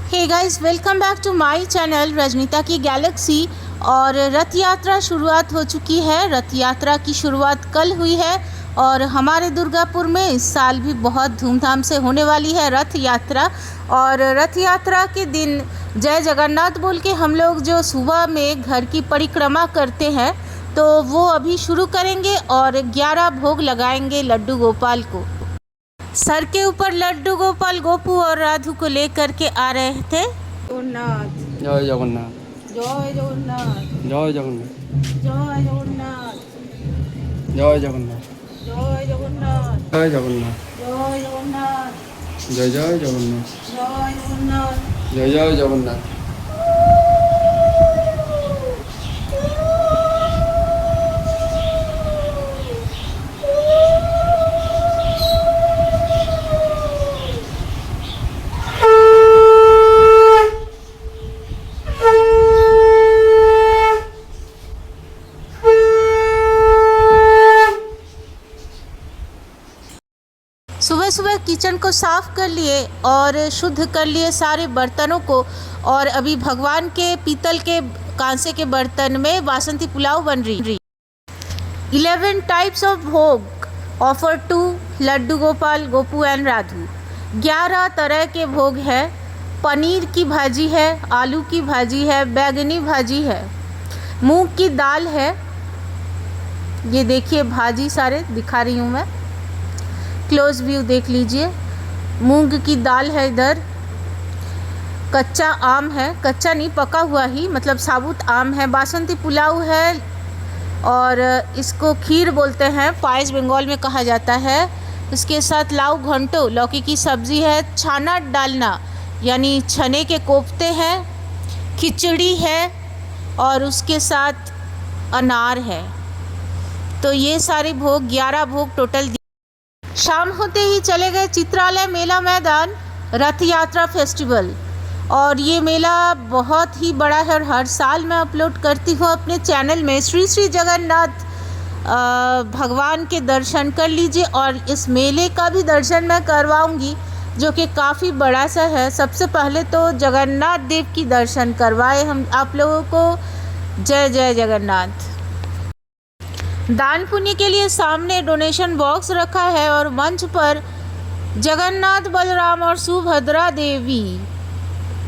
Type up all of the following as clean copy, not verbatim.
Hey guys, welcome back to my channel Rajnita की galaxy. और रथ यात्रा शुरुआत हो चुकी है। रथ यात्रा की शुरुआत कल हुई है और हमारे दुर्गापुर में इस साल भी बहुत धूमधाम से होने वाली है रथ यात्रा। और रथ यात्रा के दिन जय जगन्नाथ बोल के हम लोग जो सुबह में घर की परिक्रमा करते हैं तो वो अभी शुरू करेंगे और 11 भोग लगाएंगे लड्डू गोपाल को। सर के ऊपर लड्डू गोपाल गोपू और राधू को लेकर के आ रहे थे। जगन्नाथ जय जगन्नाथ जय जगन्नाथ जय जगन्नाथ जय जगन्नाथ जय जगन्नाथ जय जगन्नाथ जय जगन्नाथ जय जगन्नाथ जय जय जगन्नाथ जय जगन्नाथ। जय जय जगन्नाथ। सुबह सुबह किचन को साफ कर लिए और शुद्ध कर लिए सारे बर्तनों को। और अभी भगवान के पीतल के कांसे के बर्तन में बासंती पुलाव बन रही। 11 types of bhog offer to Laddu Gopal Gopu and Radhu. 11 तरह के भोग है। पनीर की भाजी है, आलू की भाजी है, बैगनी भाजी है, मूंग की दाल है। ये देखिए भाजी सारे दिखा रही हूँ मैं, क्लोज व्यू देख लीजिए। मूंग की दाल है, इधर कच्चा आम है, कच्चा नहीं पका हुआ ही मतलब साबुत आम है। बासंती पुलाव है और इसको खीर बोलते हैं, पायस बंगाल में कहा जाता है। इसके साथ लाऊ घंटो लौकी की सब्ज़ी है, छाना डालना यानी चने के कोफ्ते हैं, खिचड़ी है और उसके साथ अनार है। तो ये सारे भोग 11 भोग टोटल। शाम होते ही चले गए चित्रालय मेला मैदान रथ यात्रा फेस्टिवल। और ये मेला बहुत ही बड़ा है और हर साल मैं अपलोड करती हूँ अपने चैनल में। श्री श्री जगन्नाथ भगवान के दर्शन कर लीजिए और इस मेले का भी दर्शन मैं करवाऊँगी जो कि काफ़ी बड़ा सा है। सबसे पहले तो जगन्नाथ देव की दर्शन करवाए हम आप लोगों को। जय जय जगन्नाथ। दान पुण्य के लिए सामने डोनेशन बॉक्स रखा है और मंच पर जगन्नाथ, बलराम और सुभद्रा देवी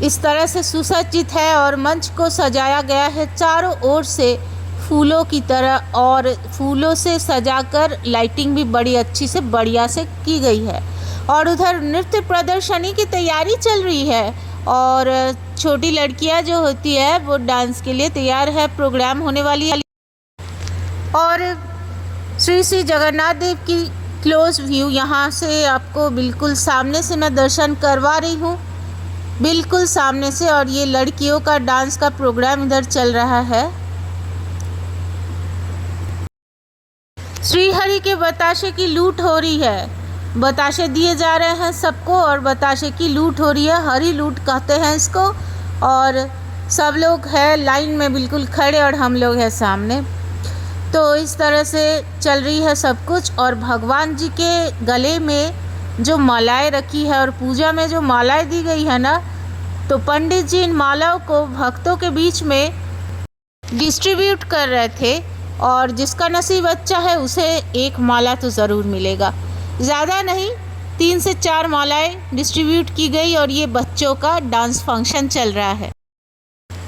इस तरह से सुसज्जित है और मंच को सजाया गया है चारों ओर से फूलों की तरह और फूलों से सजाकर लाइटिंग भी बड़ी अच्छी से बढ़िया से की गई है। और उधर नृत्य प्रदर्शनी की तैयारी चल रही है और छोटी लड़कियां जो होती है वो डांस के लिए तैयार है। प्रोग्राम होने वाली है और श्री श्री जगन्नाथ देव की क्लोज व्यू यहाँ से आपको बिल्कुल सामने से मैं दर्शन करवा रही हूँ, बिल्कुल सामने से। और ये लड़कियों का डांस का प्रोग्राम इधर चल रहा है। श्रीहरि के बताशे की लूट हो रही है, बताशे दिए जा रहे हैं सबको और बताशे की लूट हो रही है। हरी लूट कहते हैं इसको। और सब लोग हैं लाइन में बिल्कुल खड़े और हम लोग हैं सामने। तो इस तरह से चल रही है सब कुछ। और भगवान जी के गले में जो मालाएं रखी है और पूजा में जो मालाएं दी गई है ना, तो पंडित जी इन मालाओं को भक्तों के बीच में डिस्ट्रीब्यूट कर रहे थे और जिसका नसीब अच्छा है उसे एक माला तो ज़रूर मिलेगा। ज़्यादा नहीं, 3 से 4 मालाएं डिस्ट्रीब्यूट की गई और ये बच्चों का डांस फंक्शन चल रहा है।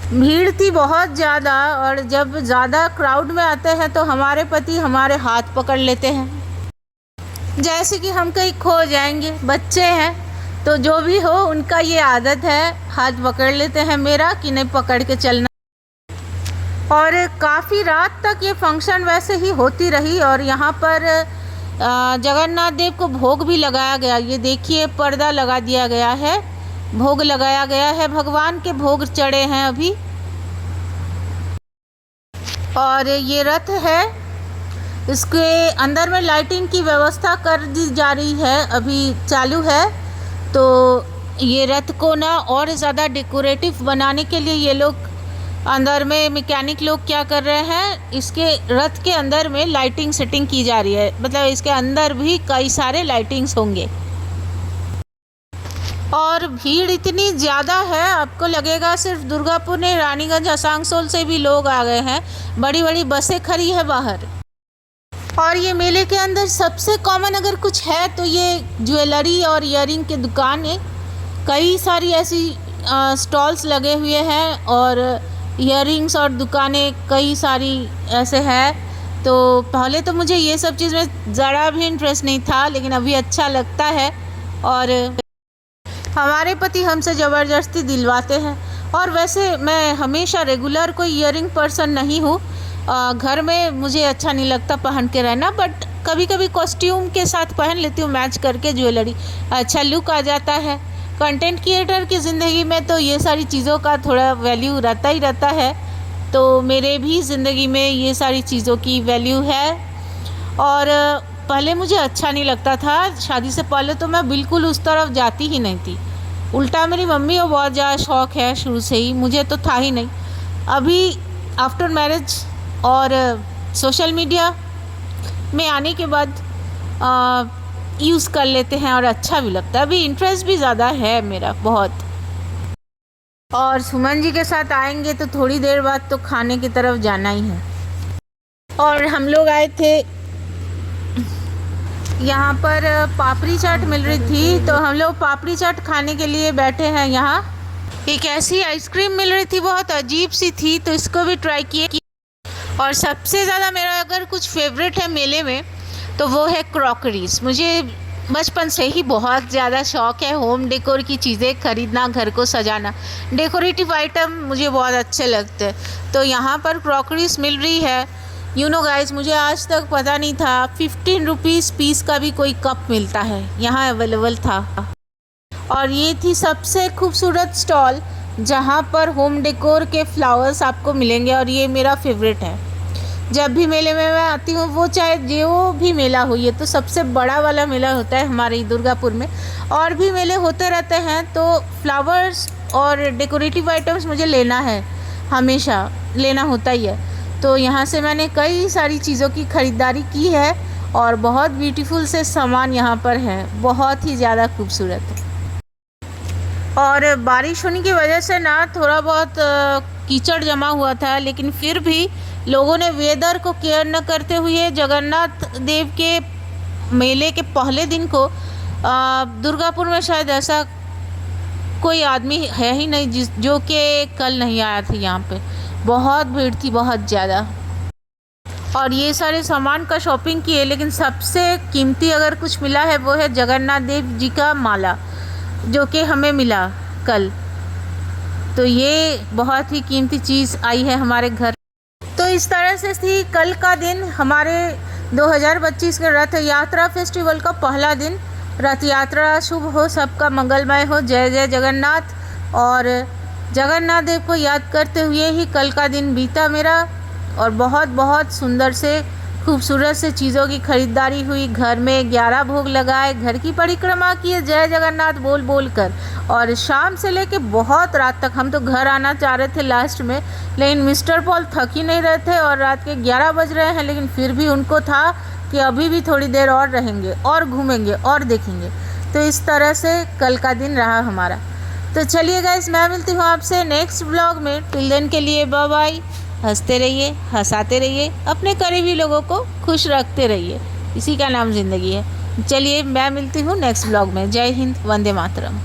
भीड़ थी बहुत ज़्यादा और जब ज़्यादा क्राउड में आते हैं तो हमारे पति हमारे हाथ पकड़ लेते हैं जैसे कि हम कहीं खो जाएंगे। बच्चे हैं तो जो भी हो उनका ये आदत है, हाथ पकड़ लेते हैं मेरा कि नहीं पकड़ के चलना। और काफ़ी रात तक ये फंक्शन वैसे ही होती रही और यहाँ पर जगन्नाथ देव को भोग भी लगाया गया। ये देखिए पर्दा लगा दिया गया है, भोग लगाया गया है, भगवान के भोग चढ़े हैं अभी। और ये रथ है, इसके अंदर में लाइटिंग की व्यवस्था कर दी जा रही है, अभी चालू है। तो ये रथ को ना और ज़्यादा डेकोरेटिव बनाने के लिए ये लोग अंदर में मैकेनिक लोग क्या कर रहे हैं, इसके रथ के अंदर में लाइटिंग सेटिंग की जा रही है। मतलब इसके अंदर भी कई सारे लाइटिंग्स होंगे। और भीड़ इतनी ज़्यादा है, आपको लगेगा सिर्फ दुर्गापुर नहीं, रानीगंज आसानसोल से भी लोग आ गए हैं। बड़ी बड़ी बसें खड़ी है बाहर। और ये मेले के अंदर सबसे कॉमन अगर कुछ है तो ये ज्वेलरी और ईयरिंग की दुकान है। कई सारी ऐसी स्टॉल्स लगे हुए हैं और ईयरिंग्स और दुकानें कई सारी ऐसे हैं। तो पहले तो मुझे ये सब चीज़ में ज़रा भी इंटरेस्ट नहीं था, लेकिन अभी अच्छा लगता है। और हमारे पति हमसे ज़बरदस्ती दिलवाते हैं। और वैसे मैं हमेशा रेगुलर कोई ईयरिंग पर्सन नहीं हूँ। घर में मुझे अच्छा नहीं लगता पहन के रहना, बट कभी कभी कॉस्ट्यूम के साथ पहन लेती हूँ मैच करके ज्वेलरी, अच्छा लुक आ जाता है। कंटेंट क्रिएटर की ज़िंदगी में तो ये सारी चीज़ों का थोड़ा वैल्यू रहता ही रहता है। तो मेरे भी ज़िंदगी में ये सारी चीज़ों की वैल्यू है। और पहले मुझे अच्छा नहीं लगता था, शादी से पहले तो मैं बिल्कुल उस तरफ जाती ही नहीं थी। उल्टा मेरी मम्मी को बहुत ज़्यादा शौक़ है शुरू से ही, मुझे तो था ही नहीं। अभी आफ्टर मैरिज और सोशल मीडिया में आने के बाद यूज़ कर लेते हैं और अच्छा भी लगता है। अभी इंटरेस्ट भी ज़्यादा है मेरा बहुत। और सुमन जी के साथ आएंगे तो थोड़ी देर बाद तो खाने की तरफ जाना ही है। और हम लोग आए थे, यहाँ पर पापड़ी चाट मिल रही थी, तो हम लोग पापड़ी चाट खाने के लिए बैठे हैं। यहाँ एक ऐसी आइसक्रीम मिल रही थी, बहुत अजीब सी थी, तो इसको भी ट्राई किए। और सबसे ज़्यादा मेरा अगर कुछ फेवरेट है मेले में तो वो है क्रॉकरीज। मुझे बचपन से ही बहुत ज़्यादा शौक़ है होम डेकोर की चीज़ें खरीदना, घर को सजाना, डेकोरेटिव आइटम मुझे बहुत अच्छे लगते हैं। तो यहाँ पर क्रॉकरीज मिल रही है। यू नो गाइज, मुझे आज तक पता नहीं था 15 रुपीज़ पीस का भी कोई कप मिलता है, यहाँ अवेलेबल था। और ये थी सबसे खूबसूरत स्टॉल जहाँ पर होम डेकोर के फ्लावर्स आपको मिलेंगे, और ये मेरा फेवरेट है। जब भी मेले में मैं आती हूँ, वो चाहे जो भी मेला हो, ये तो सबसे बड़ा वाला मेला होता है हमारे दुर्गापुर में। और भी मेले होते रहते हैं, तो फ्लावर्स और डेकोरेटिव आइटम्स मुझे लेना है, हमेशा लेना होता ही है। तो यहाँ से मैंने कई सारी चीज़ों की ख़रीदारी की है और बहुत ब्यूटीफुल से सामान यहाँ पर है, बहुत ही ज़्यादा खूबसूरत। और बारिश होने की वजह से ना थोड़ा बहुत कीचड़ जमा हुआ था, लेकिन फिर भी लोगों ने वेदर को केयर न करते हुए जगन्नाथ देव के मेले के पहले दिन को दुर्गापुर में शायद ऐसा कोई आदमी है ही नहीं जो कि कल नहीं आया था। यहाँ पे बहुत भीड़ थी, बहुत ज़्यादा। और ये सारे सामान का शॉपिंग किए, लेकिन सबसे कीमती अगर कुछ मिला है वो है जगन्नाथ देव जी का माला, जो कि हमें मिला कल। तो ये बहुत ही कीमती चीज़ आई है हमारे घर। तो इस तरह से थी कल का दिन, हमारे 2025 के रथ यात्रा फेस्टिवल का पहला दिन। रथ यात्रा शुभ हो, सबका मंगलमय हो, जय जय जगन्नाथ। और जगन्नाथ देव को याद करते हुए ही कल का दिन बीता मेरा। और बहुत बहुत सुंदर से खूबसूरत से चीज़ों की खरीदारी हुई। घर में 11 भोग लगाए, घर की परिक्रमा किए जय जगन्नाथ बोल बोल कर। और शाम से लेके बहुत रात तक, हम तो घर आना चाह रहे थे लास्ट में, लेकिन मिस्टर पॉल थक ही नहीं रहे थे और रात के 11 बज रहे हैं, लेकिन फिर भी उनको था कि अभी भी थोड़ी देर और रहेंगे और घूमेंगे और देखेंगे। तो इस तरह से कल का दिन रहा हमारा। तो चलिए गाइस, मैं मिलती हूँ आपसे नेक्स्ट ब्लॉग में। टिल देन के लिए बाय बाय। हंसते रहिए, हंसाते रहिए, अपने करीबी लोगों को खुश रखते रहिए, इसी का नाम ज़िंदगी है। चलिए मैं मिलती हूँ नेक्स्ट ब्लॉग में। जय हिंद, वंदे मातरम।